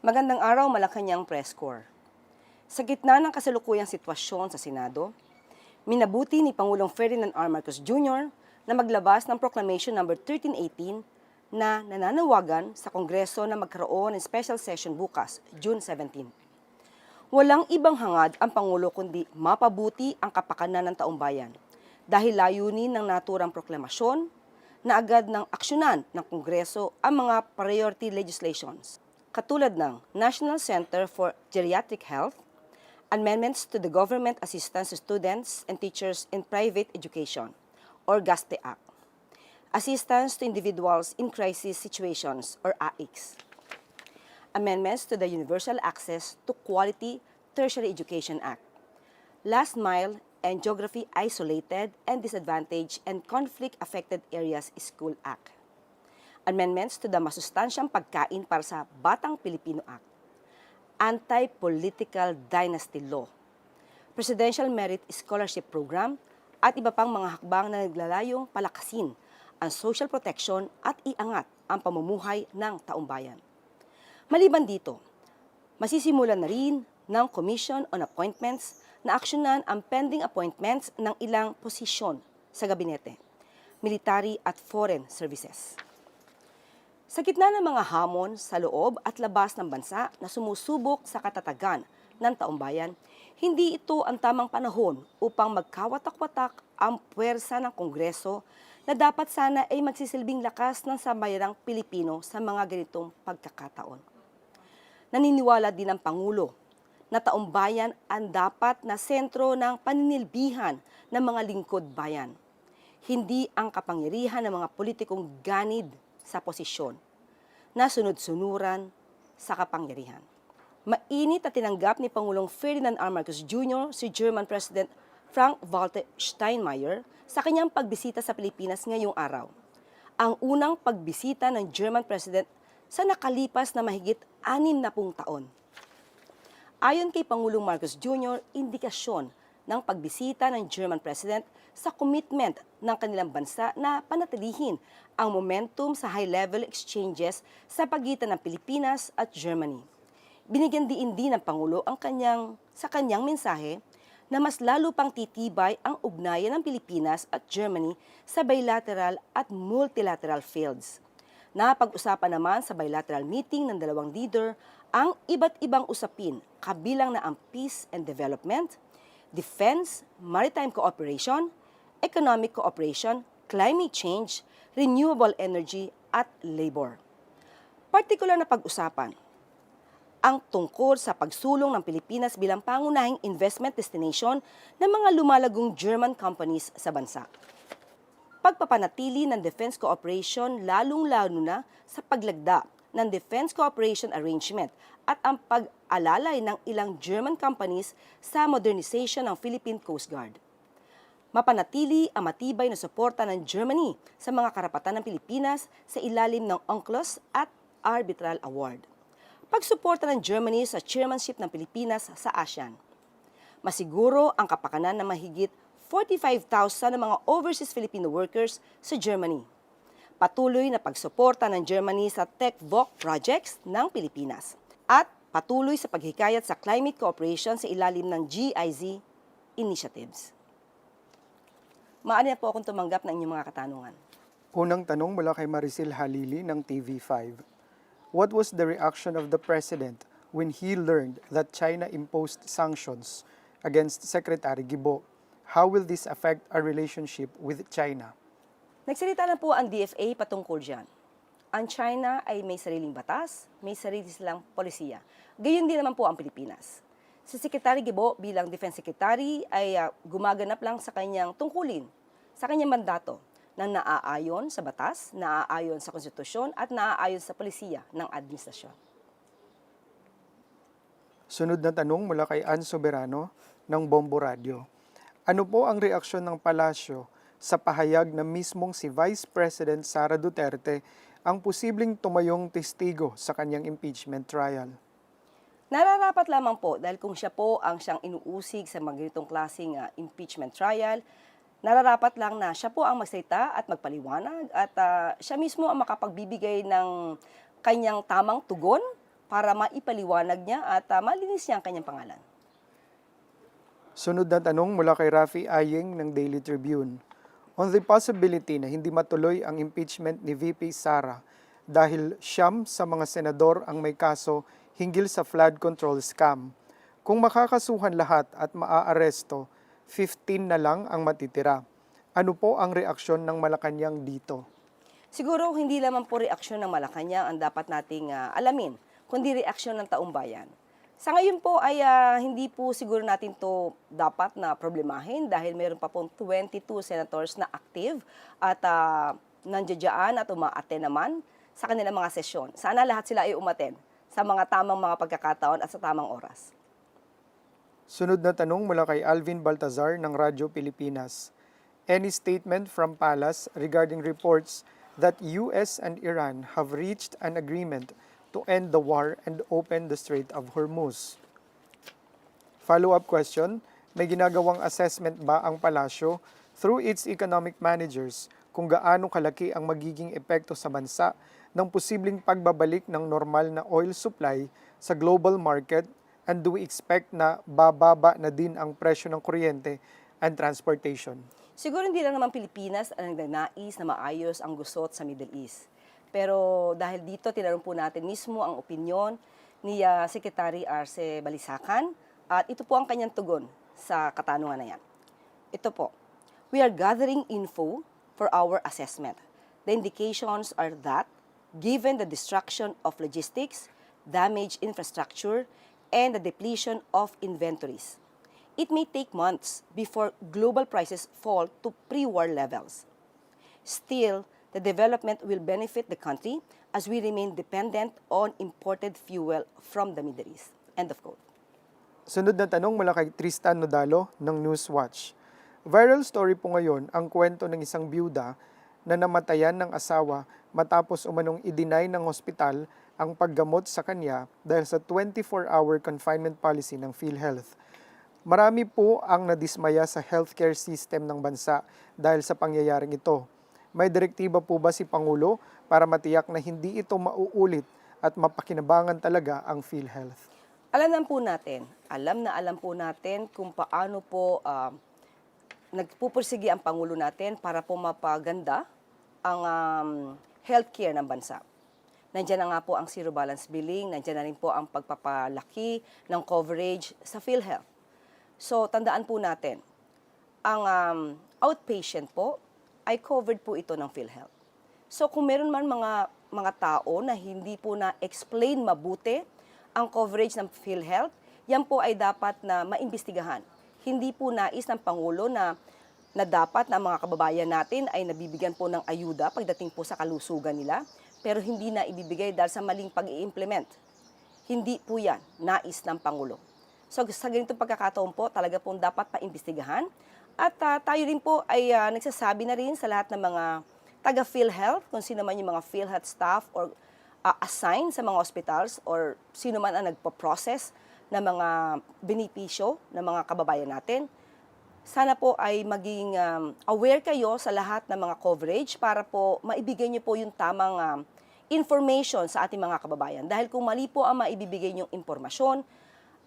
Magandang araw, Malacanang Press Corps. Sa gitna ng kasalukuyang sitwasyon sa Senado, minabuti ni Pangulong Ferdinand R. Marcos Jr. na maglabas ng Proclamation No. 1318 na nananawagan sa Kongreso na magkaroon ng special session bukas, June 17. Walang ibang hangad ang Pangulo kundi mapabuti ang kapakanan ng taumbayan dahil layunin ng naturang proklamasyon na agad ng aksyonan ng Kongreso ang mga priority legislations katulad ng National Center for Geriatric Health, amendments to the Government Assistance to Students and Teachers in Private Education, or GASTE Act, Assistance to Individuals in Crisis Situations, or AICS, amendments to the Universal Access to Quality Tertiary Education Act, Last Mile and Geography Isolated and Disadvantaged and Conflict-Affected Areas School Act, amendments to the Masustansyang Pagkain para sa Batang Pilipino Act, Anti-Political Dynasty Law, Presidential Merit Scholarship Program, at iba pang mga hakbang na naglalayong palakasin ang social protection at iangat ang pamumuhay ng taumbayan. Maliban dito, masisimulan na rin ng Commission on Appointments na aksyonan ang pending appointments ng ilang posisyon sa gabinete, military at foreign services. Sa gitna ng mga hamon sa loob at labas ng bansa na sumusubok sa katatagan ng taumbayan, hindi ito ang tamang panahon upang magkawatak-watak ang puwersa ng Kongreso na dapat sana ay magsisilbing lakas ng sambayanang Pilipino sa mga ganitong pagkakataon. Naniniwala din ang Pangulo na taumbayan ang dapat na sentro ng paninilbihan ng mga lingkod bayan, hindi ang kapangyarihan ng mga politikong ganid sa posisyon na sunod-sunuran sa kapangyarihan. Mainit na tinanggap ni Pangulong Ferdinand R. Marcos Jr. si German President Frank-Walter Steinmeier sa kanyang pagbisita sa Pilipinas ngayong araw. Ang unang pagbisita ng German President sa nakalipas na mahigit 60 taon. Ayon kay Pangulong Marcos Jr., indikasyon ng pagbisita ng German President sa commitment ng kanilang bansa na panatilihin ang momentum sa high-level exchanges sa pagitan ng Pilipinas at Germany. Binigyan diin din ng Pangulo sa kanyang mensahe na mas lalo pang titibay ang ugnayan ng Pilipinas at Germany sa bilateral at multilateral fields. Napag-usapan naman sa bilateral meeting ng dalawang leader ang iba't ibang usapin kabilang na ang peace and development, defense, maritime cooperation, economic cooperation, climate change, renewable energy, at labor. Partikular na pag-usapan ang tungkol sa pagsulong ng Pilipinas bilang pangunahing investment destination ng mga lumalagong German companies sa bansa. Pagpapanatili ng defense cooperation lalong-lalo na sa paglagda ng defense cooperation arrangement at ang pag-alalay ng ilang German companies sa modernization ng Philippine Coast Guard. Mapanatili ang matibay na suporta ng Germany sa mga karapatan ng Pilipinas sa ilalim ng UNCLOS at Arbitral Award. Pagsuporta ng Germany sa chairmanship ng Pilipinas sa ASEAN. Masiguro ang kapakanan ng mahigit 45,000 ng mga overseas Filipino workers sa Germany. Patuloy na pagsuporta ng Germany sa TechVoc projects ng Pilipinas. At patuloy sa paghikayat sa climate cooperation sa ilalim ng GIZ initiatives. Maaari na po akong tumanggap ng inyong mga katanungan. Unang tanong mula kay Maricel Halili ng TV5. What was the reaction of the President when he learned that China imposed sanctions against Secretary Guibo? How will this affect our relationship with China? Nagsalita na po ang DFA patungkol dyan. Ang China ay may sariling batas, may sarili silang polisiya. Gayon din naman po ang Pilipinas. Si Secretary Guibo bilang Defense Secretary ay gumaganap lang sa kanyang tungkulin, sa kanyang mandato na naaayon sa batas, naaayon sa konstitusyon at naaayon sa polisiya ng administrasyon. Sunod na tanong mula kay Ann Soberano ng Bombo Radio. Ano po ang reaksyon ng palasyo sa pahayag na mismong si Vice President Sara Duterte ang posibleng tumayong testigo sa kanyang impeachment trial? Nararapat lamang po dahil kung siya po ang siyang inuusig sa mga ganitong klaseng impeachment trial, nararapat lang na siya po ang magsalita at magpaliwanag at siya mismo ang makapagbibigay ng kanyang tamang tugon para maipaliwanag niya at malinis niya ang kanyang pangalan. Sunod na tanong mula kay Rafi Ayeng ng Daily Tribune. On the possibility na hindi matuloy ang impeachment ni VP Sara dahil siyam sa mga senador ang may kaso hinggil sa flood control scam. Kung makakasuhan lahat at maaaresto, 15 na lang ang matitira. Ano po ang reaksyon ng Malacanang dito? Siguro hindi lamang po reaksyon ng Malacanang ang dapat nating alamin, kundi reaksyon ng taong bayan. Sa ngayon po ay hindi po siguro natin to dapat na problemahin dahil meron pa pong 22 senators na active at nandiyan at umaaten naman sa kanilang mga sesyon. Sana lahat sila ay umaten sa mga tamang mga pagkakataon at sa tamang oras. Sunod na tanong mula kay Alvin Baltazar ng Radyo Pilipinas. Any statement from Palace regarding reports that US and Iran have reached an agreement to end the war and open the Strait of Hormuz? Follow-up question, may ginagawang assessment ba ang palasyo through its economic managers kung gaano kalaki ang magiging epekto sa bansa ng posibleng pagbabalik ng normal na oil supply sa global market, and do we expect na bababa na din ang presyo ng kuryente and transportation? Siguro hindi lang naman Pilipinas ang nagnanais na maayos ang gusot sa Middle East. Pero dahil dito, tinanong po natin mismo ang opinyon ni Secretary Arce Balisacan at ito po ang kanyang tugon sa katanungan na yan. Ito po, we are gathering info for our assessment. The indications are that, given the destruction of logistics, damaged infrastructure, and the depletion of inventories, it may take months before global prices fall to pre-war levels. Still, the development will benefit the country as we remain dependent on imported fuel from the Middle East. End of quote. Sunod na tanong mula kay Tristan Nodalo ng Newswatch. Viral story po ngayon ang kwento ng isang byuda na namatayan ng asawa matapos umanong i-deny ng ospital ang paggamot sa kanya dahil sa 24-hour confinement policy ng PhilHealth. Marami po ang nadismaya sa healthcare system ng bansa dahil sa pangyayaring ito. May direktiba po ba si Pangulo para matiyak na hindi ito mauulit at mapakinabangan talaga ang PhilHealth? Alam na alam po natin kung paano po nagpupursige ang Pangulo natin para po mapaganda ang healthcare ng bansa. Nandiyan na nga po ang zero balance billing, nandiyan na rin po ang pagpapalaki ng coverage sa PhilHealth. So, tandaan po natin, ang outpatient po ay covered po ito ng PhilHealth. So, kung meron man mga tao na hindi po na-explain mabuti ang coverage ng PhilHealth, yan po ay dapat na maimbestigahan. Hindi po nais ng Pangulo na dapat na mga kababayan natin ay nabibigyan po ng ayuda pagdating po sa kalusugan nila, pero hindi na ibibigay dahil sa maling pag-i-implement. Hindi po yan nais ng Pangulo. So sa ganitong pagkakataon po, talaga pong dapat paimbestigahan. At tayo rin po ay nagsasabi na rin sa lahat ng mga taga-PhilHealth, kung sino man yung mga PhilHealth staff or assigned sa mga hospitals or sino man ang nagpo-process ng mga benepisyo ng mga kababayan natin. Sana po ay maging aware kayo sa lahat ng mga coverage para po maibigay niyo po yung tamang information sa ating mga kababayan. Dahil kung mali po ang maibibigay niyong impormasyon,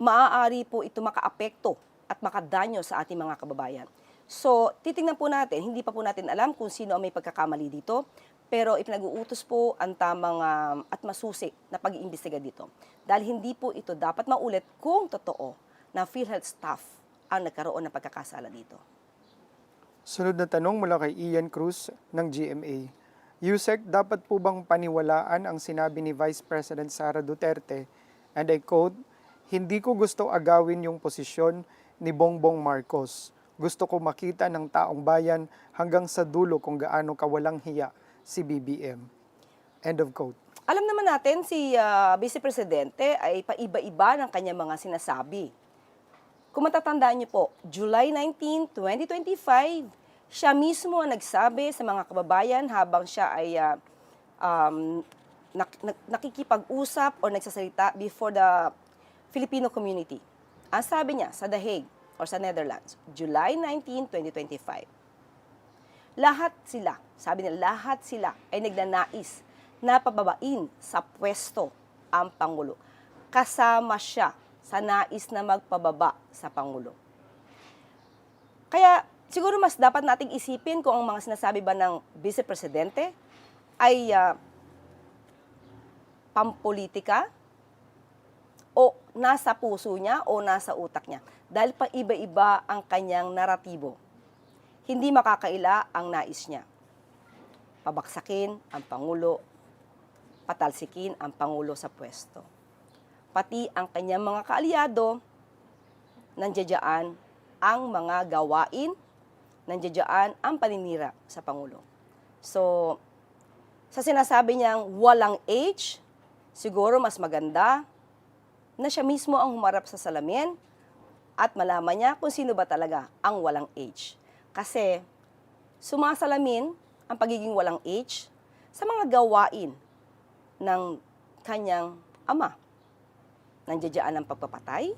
maaari po ito makaapekto at makadanyo sa ating mga kababayan. So, titingnan po natin, hindi pa po natin alam kung sino ang may pagkakamali dito, pero ipinag-uutos po ang tamang at masusi na pag-iimbestiga dito. Dahil hindi po ito dapat maulit kung totoo na PhilHealth staff ang nagkaroon ng pagkakasala dito. Sunod na tanong mula kay Ian Cruz ng GMA. Yusek, dapat po bang paniwalaan ang sinabi ni Vice President Sara Duterte, and I quote, "Hindi ko gusto agawin yung posisyon ni Bongbong Marcos. Gusto ko makita ng taong bayan hanggang sa dulo kung gaano kawalang hiya si BBM." End of quote. Alam naman natin si Vice Presidente ay paiba-iba ng kanyang mga sinasabi. Kung matatandaan niyo po, July 19, 2025, siya mismo ang nagsabi sa mga kababayan habang siya ay nakikipag-usap o nagsasalita before the Filipino community. Ang sabi niya sa The Hague or sa Netherlands, July 19, 2025, sabi niya, lahat sila ay nagnanais na pababain sa pwesto ang Pangulo. kasama siya sa nais na magpababa sa Pangulo. Kaya siguro mas dapat nating isipin kung ang mga sinasabi ba ng Vice Presidente ay pampolitika o nasa puso niya o nasa utak niya. Dahil pa iba-iba ang kanyang naratibo. Hindi makakaila ang nais niya. Pabaksakin ang Pangulo, patalsikin ang Pangulo sa pwesto. Pati ang kanyang mga kaalyado, nandiyan ang mga gawain, nandiyan ang paninira sa Pangulo. So, sa sinasabi niyang walang age, siguro mas maganda na siya mismo ang humarap sa salamin at malaman niya kung sino ba talaga ang walang age. Kasi sumasalamin ang pagiging walang age sa mga gawain ng kanyang ama. Nandiyan ang pagpapatay,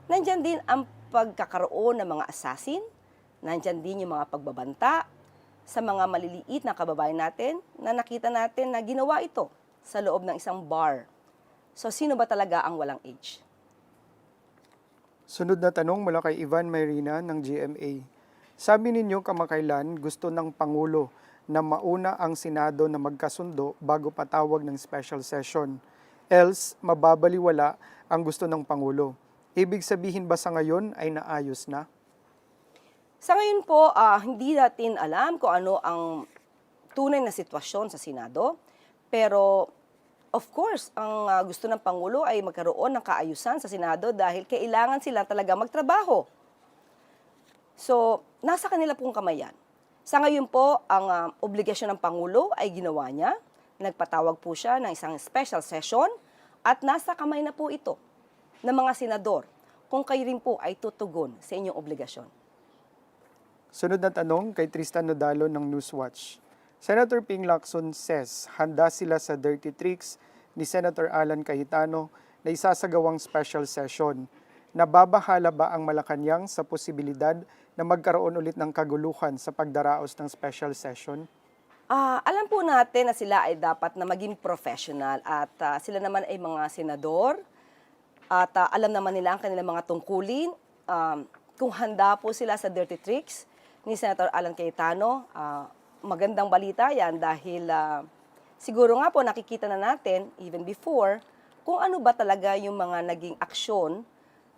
nandiyan din ang pagkakaroon ng mga assassin, nandiyan din yung mga pagbabanta sa mga maliliit na kababayan natin na nakita natin na ginawa ito sa loob ng isang bar. So, sino ba talaga ang walang age? Sunod na tanong mula kay Ivan Mayrina ng GMA. Sabi ninyo kamakailan gusto ng Pangulo na mauna ang Senado na magkasundo bago patawag ng special session. Else, mababaliwala ang gusto ng Pangulo. Ibig sabihin ba sa ngayon ay naayos na? Sa ngayon po, hindi natin alam kung ano ang tunay na sitwasyon sa Senado. Pero, of course, ang gusto ng Pangulo ay magkaroon ng kaayusan sa Senado dahil kailangan sila talaga magtrabaho. So, nasa kanila pong kamay yan. Sa ngayon po, ang obligasyon ng Pangulo ay ginawa niya. Nagpatawag po siya ng isang special session at nasa kamay na po ito ng mga senador kung kayo rin po ay tutugon sa inyong obligasyon. Sunod na tanong kay Tristan Nodalo ng Newswatch. Senator Ping Lacson says handa sila sa dirty tricks ni Senator Alan Cayetano na isasagawang special session. Nababahala ba ang Malacanang sa posibilidad na magkaroon ulit ng kaguluhan sa pagdaraos ng special session? Alam po natin na sila ay dapat na maging professional at sila naman ay mga senador at alam naman nila ang kanilang mga tungkulin. Kung handa po sila sa dirty tricks ni Senator Alan Cayetano, magandang balita yan dahil siguro nga po nakikita na natin even before kung ano ba talaga yung mga naging aksyon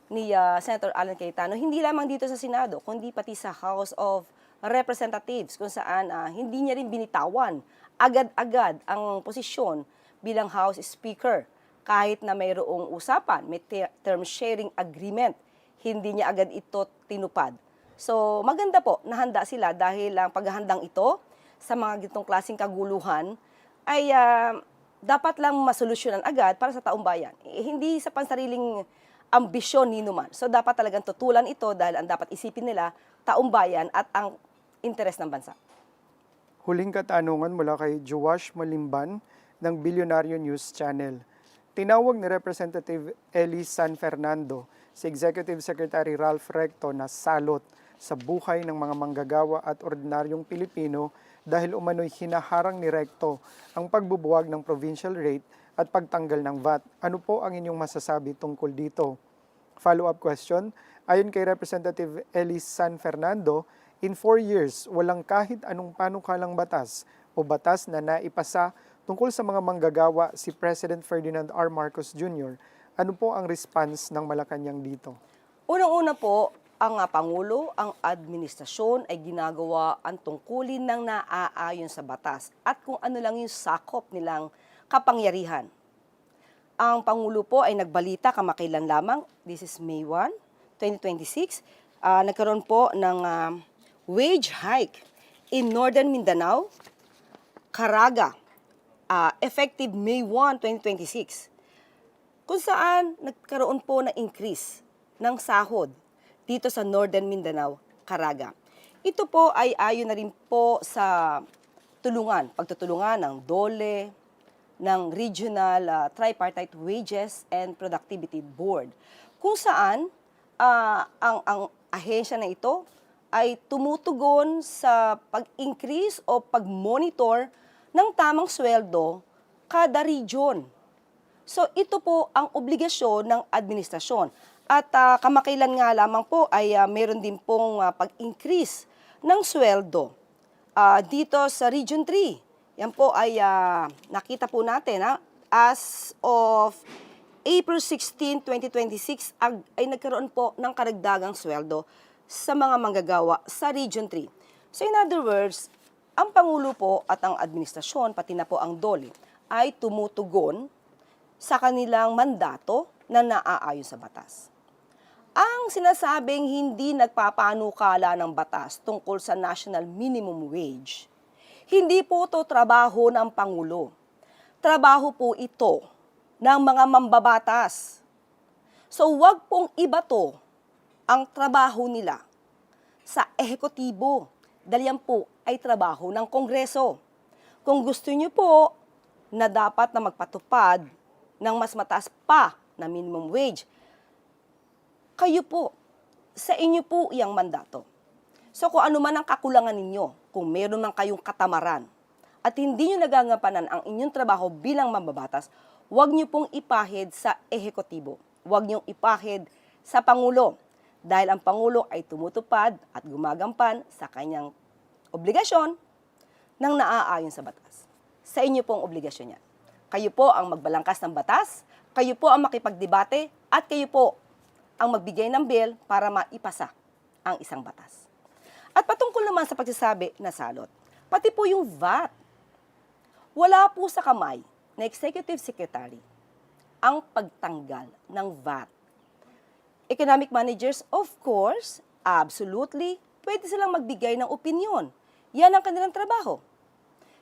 ni Senator Alan Cayetano, hindi lamang dito sa Senado, kundi pati sa House of Representatives kung saan hindi niya rin binitawan agad-agad ang posisyon bilang House Speaker. Kahit na mayroong usapan, may term sharing agreement, hindi niya agad ito tinupad. So maganda po, nahanda sila dahil ang paghahandang ito sa mga gitong klaseng kaguluhan ay dapat lang masolusyonan agad para sa taong bayan. Hindi sa pansariling ambisyon ni numan. So dapat talagang tutulan ito dahil ang dapat isipin nila, taong bayan at ang interes ng bansa. Huling katanungan mula kay Joash Malimban ng Bilyonaryo News Channel. Tinawag ni Representative Ellie San Fernando si Executive Secretary Ralph Recto na salot sa buhay ng mga manggagawa at ordinaryong Pilipino dahil umano'y hinaharang ni Recto ang pagbubuwag ng provincial rate at pagtanggal ng VAT. Ano po ang inyong masasabi tungkol dito? Follow-up question, ayon kay Representative Ellie San Fernando, in 4 years, walang kahit anong panukalang batas o batas na naipasa tungkol sa mga manggagawa si President Ferdinand R. Marcos Jr. Ano po ang response ng Malacanang dito? Unang-una po, ang Pangulo, ang administrasyon ay ginagawa ang tungkulin ng naaayon sa batas at kung ano lang yung sakop nilang kapangyarihan. Ang Pangulo po ay nagbalita kamakailan lamang, this is May 1, 2026, nagkaroon po ng wage hike in Northern Mindanao, Caraga, effective May 1, 2026, kung saan nagkaroon po ng increase ng sahod dito sa Northern Mindanao, Caraga. Ito po ay ayon na rin po sa pagtutulungan ng DOLE, ng Regional Tripartite Wages and Productivity Board, kung saan ang ahensya na ito ay tumutugon sa pag-increase o pag-monitor ng tamang sweldo kada region. So ito po ang obligasyon ng administrasyon. At kamakailan nga lamang po ay meron din pong pag-increase ng sweldo dito sa Region 3. Yan po ay nakita po natin as of April 16, 2026 ay nagkaroon po ng karagdagang sweldo sa mga manggagawa sa Region 3. So in other words, ang Pangulo po at ang administrasyon, pati na po ang DOLE, ay tumutugon sa kanilang mandato na naaayon sa batas. Ang sinasabing hindi nagpapanukala ng batas tungkol sa National Minimum Wage, hindi po ito trabaho ng Pangulo. Trabaho po ito ng mga mambabatas. So wag pong ibato ang trabaho nila sa ehekutibo dahil yan po ay trabaho ng Kongreso. Kung gusto niyo po na dapat na magpatupad ng mas mataas pa na minimum wage, kayo po, sa inyo po iyang mandato. So kung ano man ang kakulangan ninyo, kung meron man kayong katamaran, at hindi nyo nagagampanan ang inyong trabaho bilang mambabatas, huwag nyo pong ipahid sa ehekutibo. Huwag nyo ipahid sa Pangulo. Dahil ang Pangulo ay tumutupad at gumagampan sa kanyang obligasyon ng naaayon sa batas. Sa inyo pong obligasyon yan. Kayo po ang magbalangkas ng batas, kayo po ang makipagdebate, at kayo po ang magbigay ng bill para maipasa ang isang batas. At patungkol naman sa pagsasabi na salot, pati po yung VAT, wala po sa kamay na Executive Secretary ang pagtanggal ng VAT. Economic managers, of course, absolutely, pwede silang magbigay ng opinyon. Yan ang kanilang trabaho.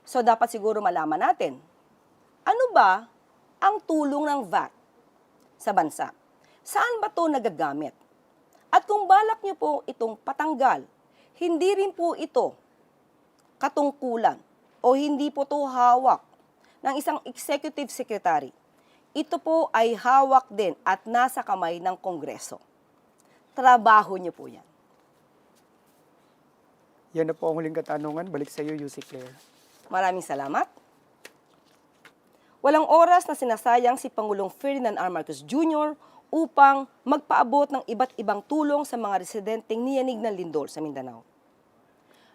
So dapat siguro malaman natin, ano ba ang tulong ng VAT sa bansa? Saan ba ito nagagamit? At kung balak niyo po itong patanggal, hindi rin po ito katungkulan o hindi po ito hawak ng isang executive secretary. Ito po ay hawak din at nasa kamay ng Kongreso. Trabaho niyo po yan. Yan na po ang huling katanungan. Balik sa iyo, UC Claire. Maraming salamat. Walang oras na sinasayang si Pangulong Ferdinand R. Marcos Jr. upang magpaabot ng iba't ibang tulong sa mga residenteng niyanig ng lindol sa Mindanao.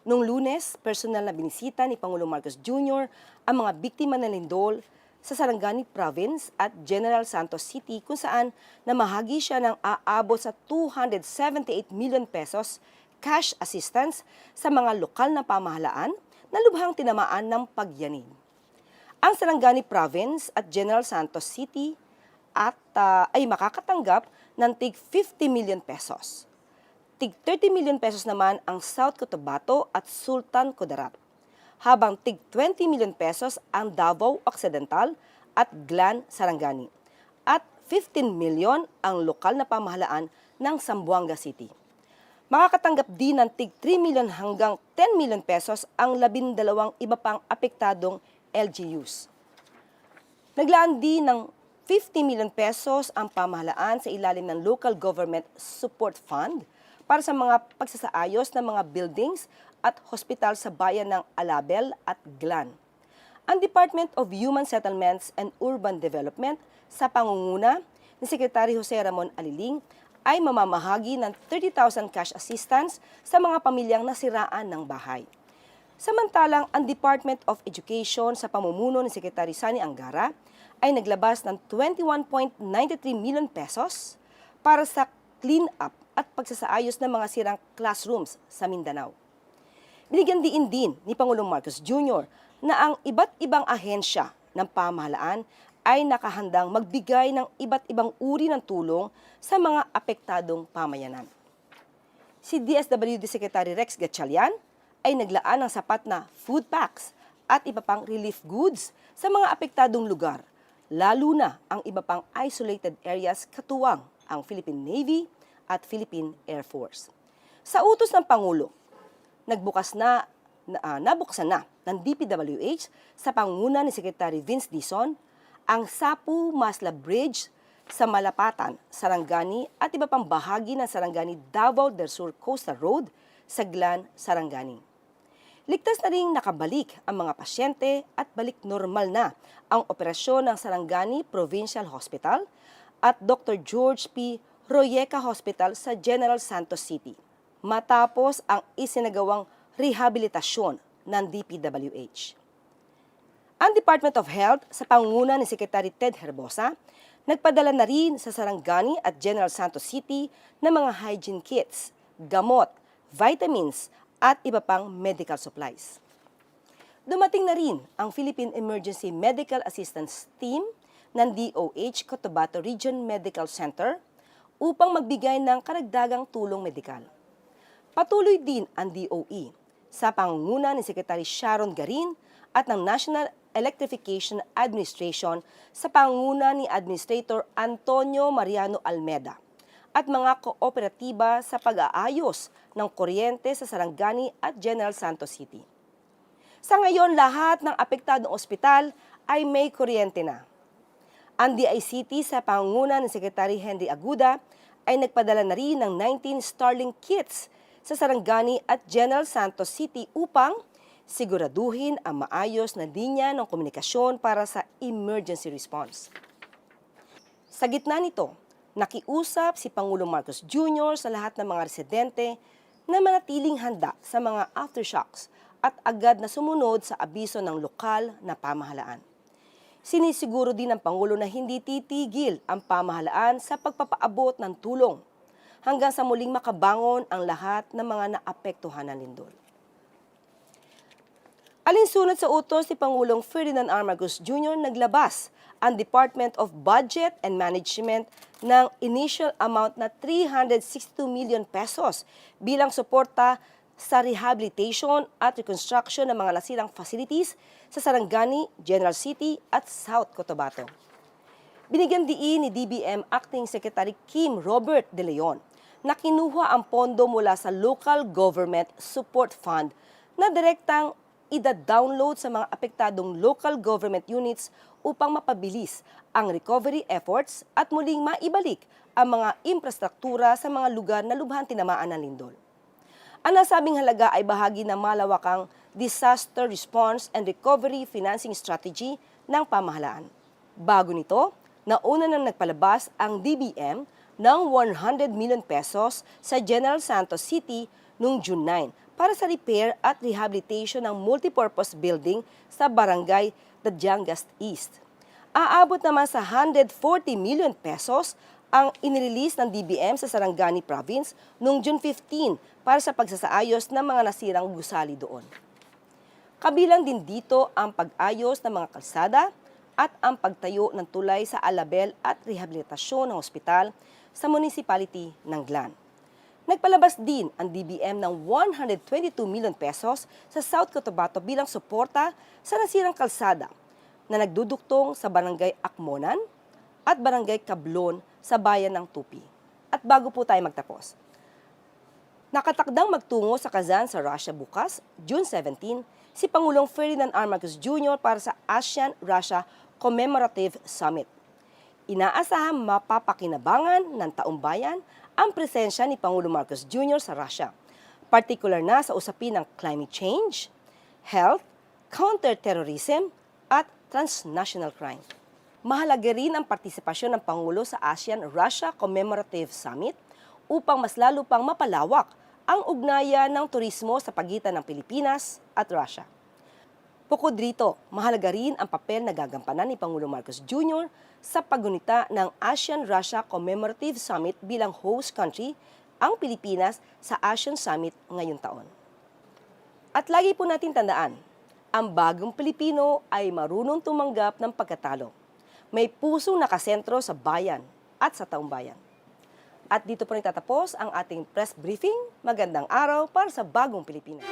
Noong Lunes, personal na binisita ni Pangulong Marcos Jr. ang mga biktima ng lindol sa Sarangani Province at General Santos City kung saan namahagi siya ng aabot sa 278 million pesos cash assistance sa mga lokal na pamahalaan na lubhang tinamaan ng pagyanig. Ang Sarangani Province at General Santos City ay makakatanggap ng tig 50 million pesos. Tig 30 million pesos naman ang South Cotabato at Sultan Kudarat, habang tig 20 million pesos ang Davao Occidental at Glan Sarangani, at 15 million ang lokal na pamahalaan ng Zamboanga City. Makakatanggap din ng tig 3 million hanggang 10 million pesos ang 12 iba pang apektadong LGUs. Naglaan din ng 50 million pesos ang pamahalaan sa ilalim ng Local Government Support Fund para sa mga pagsasaayos ng mga buildings at hospital sa bayan ng Alabel at Glan. Ang Department of Human Settlements and Urban Development sa pangunguna ni Secretary Jose Ramon Aliling ay mamamahagi ng 30,000 cash assistance sa mga pamilyang nasiraan ng bahay. Samantalang ang Department of Education sa pamumuno ni Secretary Sani Angara ay naglabas ng 21.93 million pesos para sa clean-up at pagsasaayos ng mga sirang classrooms sa Mindanao. Binigyan din ni Pangulong Marcos Jr. na ang iba't ibang ahensya ng pamahalaan ay nakahandang magbigay ng iba't ibang uri ng tulong sa mga apektadong pamayanan. Si DSWD Secretary Rex Gatchalian ay naglaan ng sapat na food packs at iba pang relief goods sa mga apektadong lugar, lalo na ang iba pang isolated areas katuwang ang Philippine Navy at Philippine Air Force. Sa utos ng Pangulo, nabuksan na ng DPWH sa pangunguna ni Secretary Vince Dizon ang Sapu-Masla Bridge sa Malapatan, Sarangani at iba pang bahagi ng Sarangani Davao del Sur Coastal Road sa Glan, Sarangani. Ligtas na ring nakabalik ang mga pasyente at balik normal na ang operasyon ng Sarangani Provincial Hospital at Dr. George P. Royeca Hospital sa General Santos City matapos ang isinagawang rehabilitasyon ng DPWH. Ang Department of Health sa pangunguna ni Secretary Ted Herbosa nagpadala na rin sa Sarangani at General Santos City ng mga hygiene kits, gamot, vitamins at iba pang medical supplies. Dumating na rin ang Philippine Emergency Medical Assistance Team ng DOH Cotabato Region Medical Center upang magbigay ng karagdagang tulong medikal. Patuloy din ang DOE sa pangunguna ni Secretary Sharon Garin at ng National Electrification Administration sa pangunguna ni Administrator Antonio Mariano Almeda at mga kooperatiba sa pag-aayos ng kuryente sa Sarangani at General Santos City. Sa ngayon, lahat ng apektadong ospital ay may kuryente na. Ang DICT sa pangunguna ni Secretary Henry Aguda ay nagpadala na rin ng 19 Starlink kits sa Sarangani at General Santos City upang siguraduhin ang maayos na linya ng komunikasyon para sa emergency response. Sa gitna nito, nakiusap si Pangulong Marcos Jr. sa lahat ng mga residente na manatiling handa sa mga aftershocks at agad na sumunod sa abiso ng lokal na pamahalaan. Sinisiguro din ng Pangulo na hindi titigil ang pamahalaan sa pagpapaabot ng tulong hanggang sa muling makabangon ang lahat ng mga naapektuhan ng lindol. Alinsunod sa utos ni Pangulong Ferdinand R. Marcos Jr., naglabas ang Department of Budget and Management ng initial amount na 362 million pesos bilang suporta sa rehabilitation at reconstruction ng mga nasirang facilities sa Sarangani, General City at South Cotabato. Binigyan diin ni DBM Acting Secretary Kim Robert De Leon na kinuha ang pondo mula sa Local Government Support Fund na direktang ida-download sa mga apektadong local government units upang mapabilis ang recovery efforts at muling maibalik ang mga infrastruktura sa mga lugar na lubhang tinamaan ng lindol. Ang nasabing halaga ay bahagi ng malawakang disaster response and recovery financing strategy ng pamahalaan. Bago nito, nauna nang nagpalabas ang DBM ng 100 million pesos sa General Santos City noong June 9 para sa repair at rehabilitation ng multipurpose building sa Barangay Dadyangas East. Aabot naman sa 140 million pesos ang inirelease ng DBM sa Sarangani Province noong June 15 para sa pagsasaayos ng mga nasirang gusali doon. Kabilang din dito ang pag-ayos ng mga kalsada at ang pagtayo ng tulay sa alabel at rehabilitasyon ng ospital sa municipality ng Glan. Nagpalabas din ang DBM ng 122 million pesos sa South Cotabato bilang suporta sa nasirang kalsada na nagduduktong sa Barangay Akmonan at Barangay Kablon sa bayan ng Tupi. At bago po tayo magtapos, nakatakdang magtungo sa Kazan sa Russia bukas, June 17, si Pangulong Ferdinand R. Marcos Jr. para sa ASEAN-Russia Commemorative Summit. Inaasahang mapapakinabangan ng taumbayan ang presensya ni Pangulong Marcos Jr. sa Russia, partikular na sa usapin ng climate change, health, counter-terrorism, at transnational crime. Mahalaga rin ang partisipasyon ng Pangulo sa ASEAN-Russia Commemorative Summit upang mas lalo pang mapalawak ang ugnayan ng turismo sa pagitan ng Pilipinas at Russia. Bukod rito, mahalaga rin ang papel na gagampanan ni Pangulong Marcos Jr. sa paggunita ng ASEAN-Russia Commemorative Summit bilang host country ang Pilipinas sa ASEAN Summit ngayong taon. At lagi po natin tandaan, ang bagong Pilipino ay marunong tumanggap ng pagkatalo. May pusong nakasentro sa bayan at sa taumbayan. At dito po nagtatapos ang ating press briefing. Magandang araw para sa bagong Pilipinas.